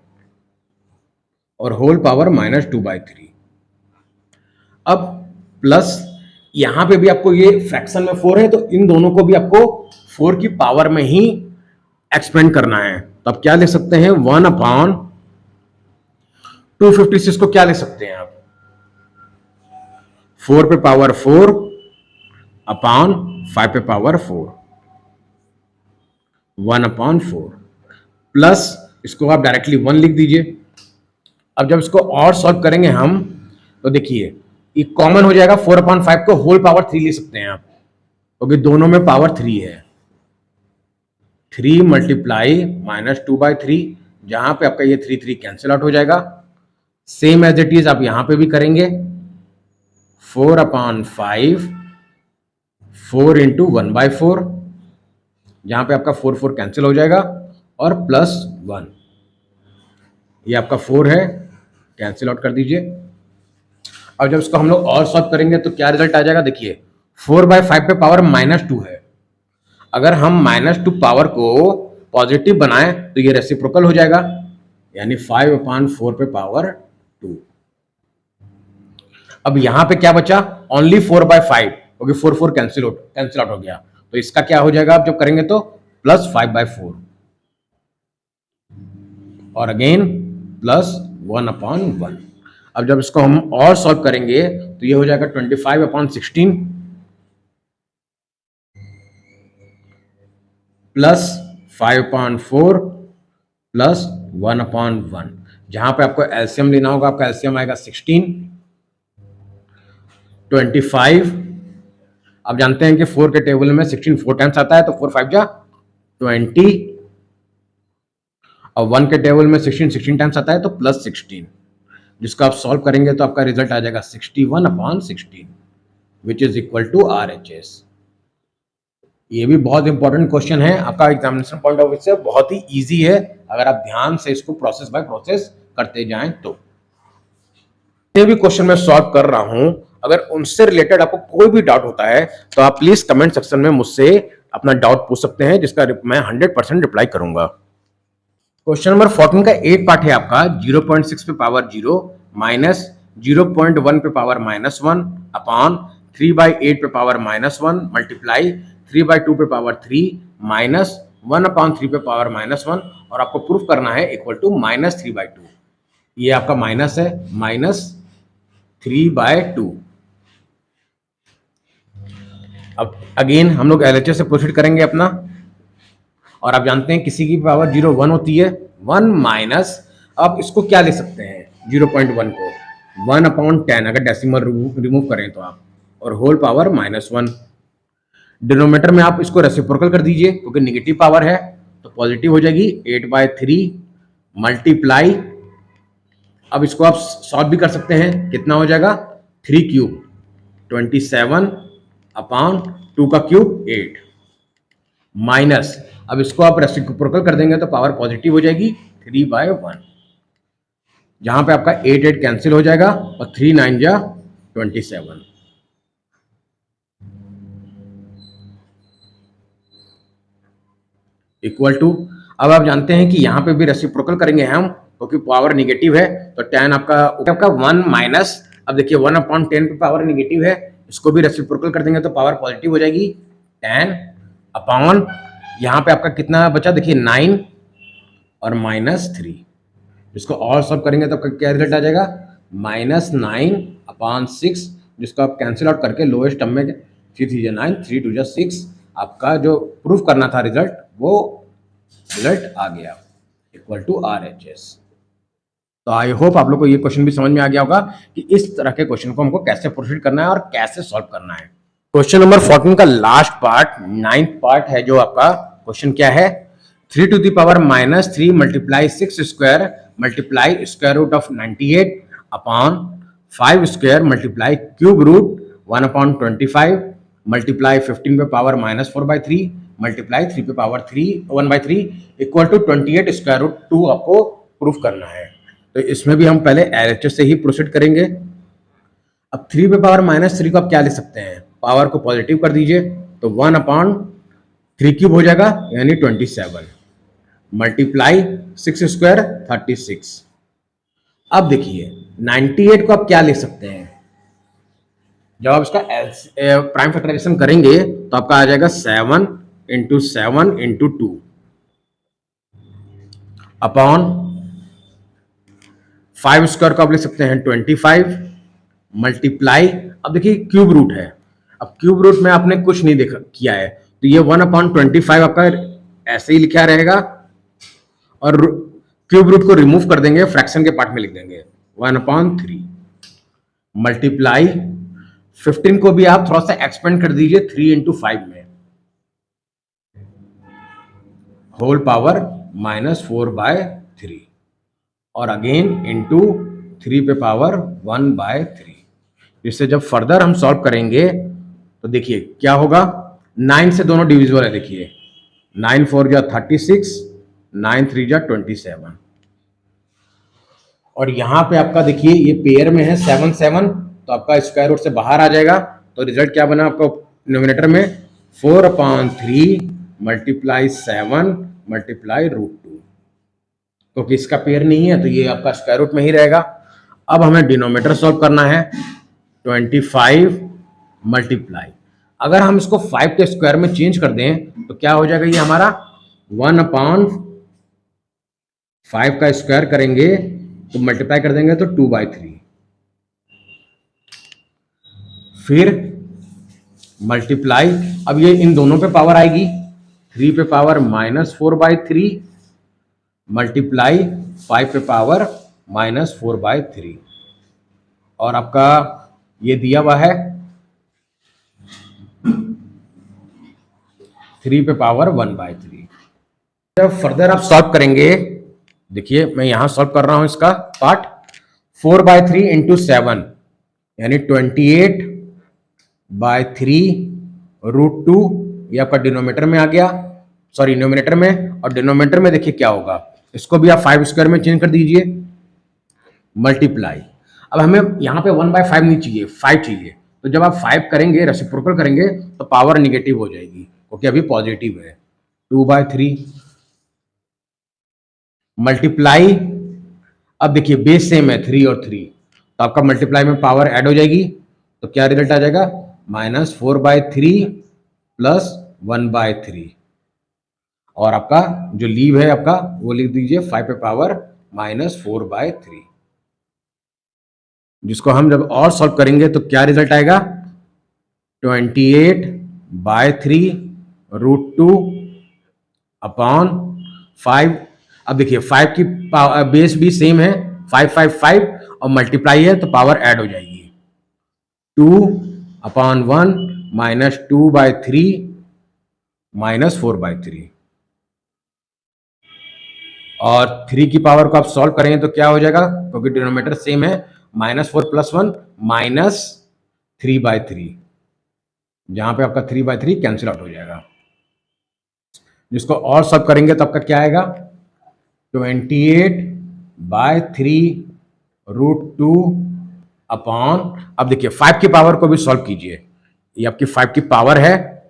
और होल पावर -2/3। अब प्लस यहां पे भी आपको ये फ्रैक्शन में 4 है, तो इन दोनों को भी आपको 4 की पावर में ही एक्सपेंड करना है। तो आप क्या ले सकते हैं 1/256 को क्या ले सकते हैं आप 4 पे पावर 4 अपॉन 5 पे पावर 4 1/4 प्लस इसको आप डायरेक्टली 1 लिख दीजिए। अब जब इसको और सॉल्व करेंगे हम तो देखिए ये कॉमन हो जाएगा, 4/5 को होल पावर 3 ले सकते हैं आप, क्योंकि दोनों में पावर 3 है। 3 मल्टीप्लाई -2/3, जहां पे आपका ये 3 कैंसिल आउट हो जाएगा। सेम एज इट इज आप यहां पे भी करेंगे 4/5 4 इंटू 1/4, जहां पे आपका 4 कैंसिल हो जाएगा और प्लस 1, ये आपका 4 है, कैंसिल आउट कर दीजिए। अब जब इसको हम लोग और सॉल्व करेंगे तो क्या रिजल्ट आ जाएगा, देखिए 4/5 पे पावर -2 है, अगर हम -2 पावर को पॉजिटिव बनाएं तो ये रेसिप्रोकल हो जाएगा, यानी 5/4 पे पावर 2। अब यहां पे क्या बचा, ओनली 4/5, क्योंकि 4 कैंसिल आउट हो गया, तो इसका क्या हो जाएगा आप जब करेंगे तो प्लस 5/4 और अगेन प्लस 1/1। अब जब इसको हम और सॉल्व करेंगे तो ये हो जाएगा 25/16 प्लस 5/4 प्लस 1/1। जहां पे आपको एलसीएम लेना होगा, आपका एलसीएम आएगा 16, 25। आप जानते हैं कि 4 के टेबल में 16 4 टाइम्स आता है, तो 4 5 जा 20, और 1 के टेबल में 16 टाइम्स आता है, तो प्लस 16, जिसको आप सॉल्व करेंगे तो आपका रिजल्ट आ जाएगा 61/16, which is equal to RHS। ये भी बहुत इंपॉर्टेंट क्वेश्चन है आपका, एग्जामिनेशन पॉइंट ऑफ व्यू से बहुत ही इजी है अगर आप ध्यान से इसको प्रोसेस बाय प्रोसेस करते जाएं तो। ये भी क्वेश्चन मैं सॉल्व कर रहा हूं, अगर उनसे रिलेटेड आपको कोई भी डाउट होता है तो आप प्लीज कमेंट सेक्शन में मुझसे अपना डाउट पूछ सकते हैं, जिसका मैं 100% रिप्लाई करूंगा। क्वेश्चन नंबर 14 का 8 पार्ट है आपका 0.6 पे पावर 0 माइनस 0.1 पे पावर -1 अपॉन 3/8 पे पावर -1 मल्टीप्लाई 3/2 पे पावर 3 माइनस 1/3 पे पावर -1, और आपको प्रूफ करना है इक्वल टू -3/2। ये आपका माइनस है, -3/2। अब अगेन हम लोग LHS से प्रोसीड करेंगे अपना, और आप जानते हैं किसी की पावर 0 1 होती है, 1 माइनस, आप इसको क्या ले सकते हैं 0.1 को 1/10 अगर डेसिमल रिमूव करें तो आप, और होल पावर -1। डिनोमिनेटर में आप इसको रेसिप्रोकल कर दीजिए क्योंकि निगेटिव पावर है, तो पॉजिटिव हो जाएगी 8/3 मल्टीप्लाई, अब इसको आप सॉल्व भी कर सकते हैं, कितना हो जाएगा 3³ 27/2 का क्यूब 8 माइनस, अब इसको आप रेसिप्रोकल कर देंगे तो पावर पॉजिटिव हो जाएगी 3/1, जहां पे आपका 8 कैंसिल हो जाएगा और 3 9 जा 27 इक्वल टू, अब आप जानते हैं कि यहां पे भी रेसिप्रोकल करेंगे हम क्योंकि पावर निगेटिव है, तो tan आपका 1 माइनस, अब देखिए 1/10 पे पावर निगेटिव है, इसको भी रेसिप्रोकल कर देंगे तो पावर पॉजिटिव हो जाएगी tan अपॉन, यहाँ पे आपका कितना बचा देखिए 9 और -3, इसको और सॉल्व करेंगे तो आपका क्या रिजल्ट आ जाएगा -9/6, जिसको आप कैंसिल आउट करके लोएस्ट टर्म में 3 3 9 3 2 6, आपका जो प्रूफ करना था रिजल्ट वो रिजल्ट आ गया इक्वल टू RHS। तो आई होप आप लोग को ये क्वेश्चन भी समझ में आ गया होगा कि इस तरह के क्वेश्चन को हमको कैसे प्रोसीड करना है और कैसे सॉल्व करना है। क्वेश्चन नंबर 14 का लास्ट पार्ट 9th पार्ट है जो आपका क्वेश्चन क्या है, 3 to the power -3 multiply 6 square multiply square root of 98 upon 5 square multiply cube root 1/25 multiply 15 पे पावर -4/3 मल्टीप्लाई 3 पे power 1/3 equal to 28 square root 2 आपको प्रूफ करना है। तो इसमें भी हम पहले LHS से ही प्रोसीड करेंगे। अब 3 पे पावर -3 को आप क्या ले सकते हैं, पावर को पॉजिटिव कर दीजिए तो 1/3³ हो जाएगा यानी 27 मल्टीप्लाई 6 स्क्वायर 36। अब देखिए 98 को आप क्या ले सकते हैं, जब आप इसका प्राइम फैक्टराइजेशन करेंगे तो आपका आ जाएगा 7 × 7 × 2 अपॉन 5 स्क्वायर को आप ले सकते हैं 25 मल्टीप्लाई, अब देखिए क्यूब रूट है, अब क्यूब रूट में आपने कुछ नहीं देखा किया है तो ये 1/25 आपका ऐसे ही लिखा रहेगा, और क्यूब रूट को रिमूव कर देंगे, फ्रैक्शन के पार्ट में लिख देंगे 1/3 मल्टीप्लाई 15 को भी आप थोड़ा सा एक्सपेंड कर दीजिए 3 × 5 में, होल पावर -4/3 और अगेन इंटू 3 पे पावर 1/3। इससे जब फर्दर हम सॉल्व करेंगे तो देखिए क्या होगा, 9 से दोनों डिविजिबल है, देखिए 9 4 जा 36 9 3 जा 27, और यहां पे आपका देखिए ये पेयर में है 7 7, तो आपका स्क्वायर रूट से बाहर आ जाएगा, तो रिजल्ट क्या बना आपका डिनोमिनेटर में 4/3 मल्टीप्लाई 7 मल्टीप्लाई √2, क्योंकि इसका पेयर नहीं है तो ये आपका स्क्वायर रूट में ही रहेगा। अब हमें डिनोमिनेटर सॉल्व करना है 25 मल्टीप्लाई, अगर हम इसको 5 के स्क्वायर में चेंज कर दें तो क्या हो जाएगा, ये हमारा 1/5 का स्क्वायर करेंगे तो मल्टीप्लाई कर देंगे तो 2/3, फिर मल्टीप्लाई, अब ये इन दोनों पे पावर आएगी 3 पे पावर -4/3 मल्टीप्लाई 5 पे पावर -4/3 और आपका ये दिया हुआ है 3 पे पावर 1/3। जब फर्दर आप सॉल्व करेंगे, देखिए मैं यहां सॉल्व कर रहा हूं इसका पार्ट, 4/3 इंटू 7 यानी 28/3√2 ये आपका डिनोमीटर में आ गया, सॉरी न्यूमिनेटर में, और डिनोमीटर में देखिए क्या होगा, इसको भी आप 5 स्क्वायर में चेंज कर दीजिए, मल्टीप्लाई। अब हमें यहाँ पे 1/5 नहीं चाहिए, 5 चाहिए, तो जब आप 5 करेंगे, रेसिप्रोकल करेंगे तो पावर निगेटिव हो जाएगी क्योंकि अभी पॉजिटिव है। 2/3 मल्टीप्लाई, अब देखिए बेस सेम है 3 और 3, तो आपका मल्टीप्लाई में पावर ऐड हो जाएगी, तो क्या रिजल्ट आ जाएगा, -4/3 प्लस 1/3 और आपका जो लीव है आपका वो लिख दीजिए 5 पे पावर -4/3, जिसको हम जब और सॉल्व करेंगे तो क्या रिजल्ट आएगा, 28/3√2 अपॉन 5। अब देखिए 5 की बेस भी सेम है, 5 और मल्टीप्लाई है तो पावर ऐड हो जाएगी, 2/1 -2/3 -4/3 और 3 की पावर को आप सॉल्व करेंगे तो क्या हो जाएगा, क्योंकि डिनोमिनेटर सेम है, -4 + 1 -3/3, जहां पे आपका 3/3 कैंसिल आउट हो जाएगा। जिसको और सॉल्व करेंगे तो आपका क्या आएगा, 28/3√2 अपॉन, अब देखिए 5 की पावर को भी सॉल्व कीजिए, ये आपकी 5 की पावर है,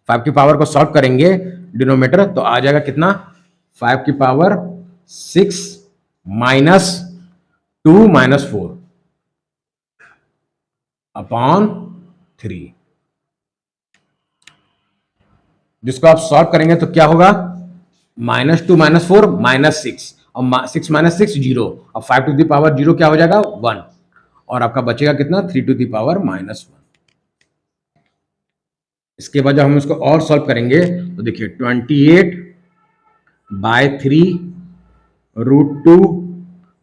5 की पावर को सॉल्व करेंगे डिनोमिनेटर तो आ जाएगा कितना, 5 की पावर 6 -2 -4 अपॉन 3, जिसको आप सॉल्व करेंगे तो क्या होगा, -2 -4 -6 और 6 -6 0 और 5 टू द पावर 0 क्या हो जाएगा, 1 और आपका बचेगा कितना, 3 टू द पावर -1। इसके बाद जब हम इसको और सॉल्व करेंगे तो देखिए 28/3√2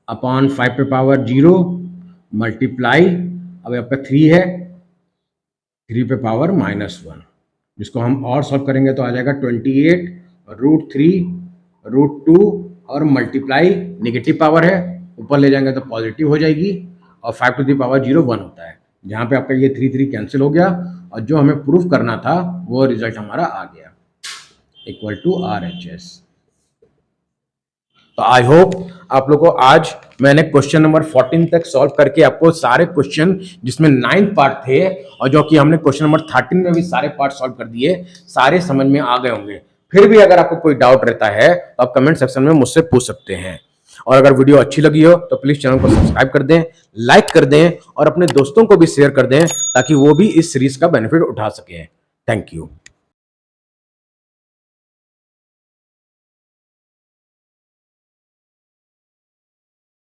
अपॉन 5 पे पावर 0 मल्टीप्लाई, अब आपका 3 है, 3 पे पावर -1, जिसको हम और सॉल्व करेंगे तो आ जाएगा 28√3√2 और मल्टीप्लाई, नेगेटिव पावर है, ऊपर ले जाएंगे तो पॉजिटिव हो जाएगी और 5 टू द पावर 0 1 होता है, जहाँ पे आपका ये 3 कैंसिल हो गया और जो हमें प्रूफ करना था वो रिजल्ट हमारा आ गया इक्वल टू RHS। तो आई होप आप लोगों को आज मैंने क्वेश्चन नंबर 14 तक सॉल्व करके आपको सारे क्वेश्चन जिसमें 9 पार्ट थे और जो कि हमने क्वेश्चन नंबर 13 में भी सारे पार्ट सॉल्व कर दिए, सारे समझ में आ गए होंगे। फिर भी अगर आपको कोई डाउट रहता है तो आप कमेंट सेक्शन में मुझसे पूछ सकते हैं, और अगर वीडियो अच्छी लगी हो तो प्लीज चैनल को सब्सक्राइब कर दें, लाइक कर दें और अपने दोस्तों को भी शेयर कर दें ताकि वो भी इस सीरीज का बेनिफिट उठा सकें। Thank you.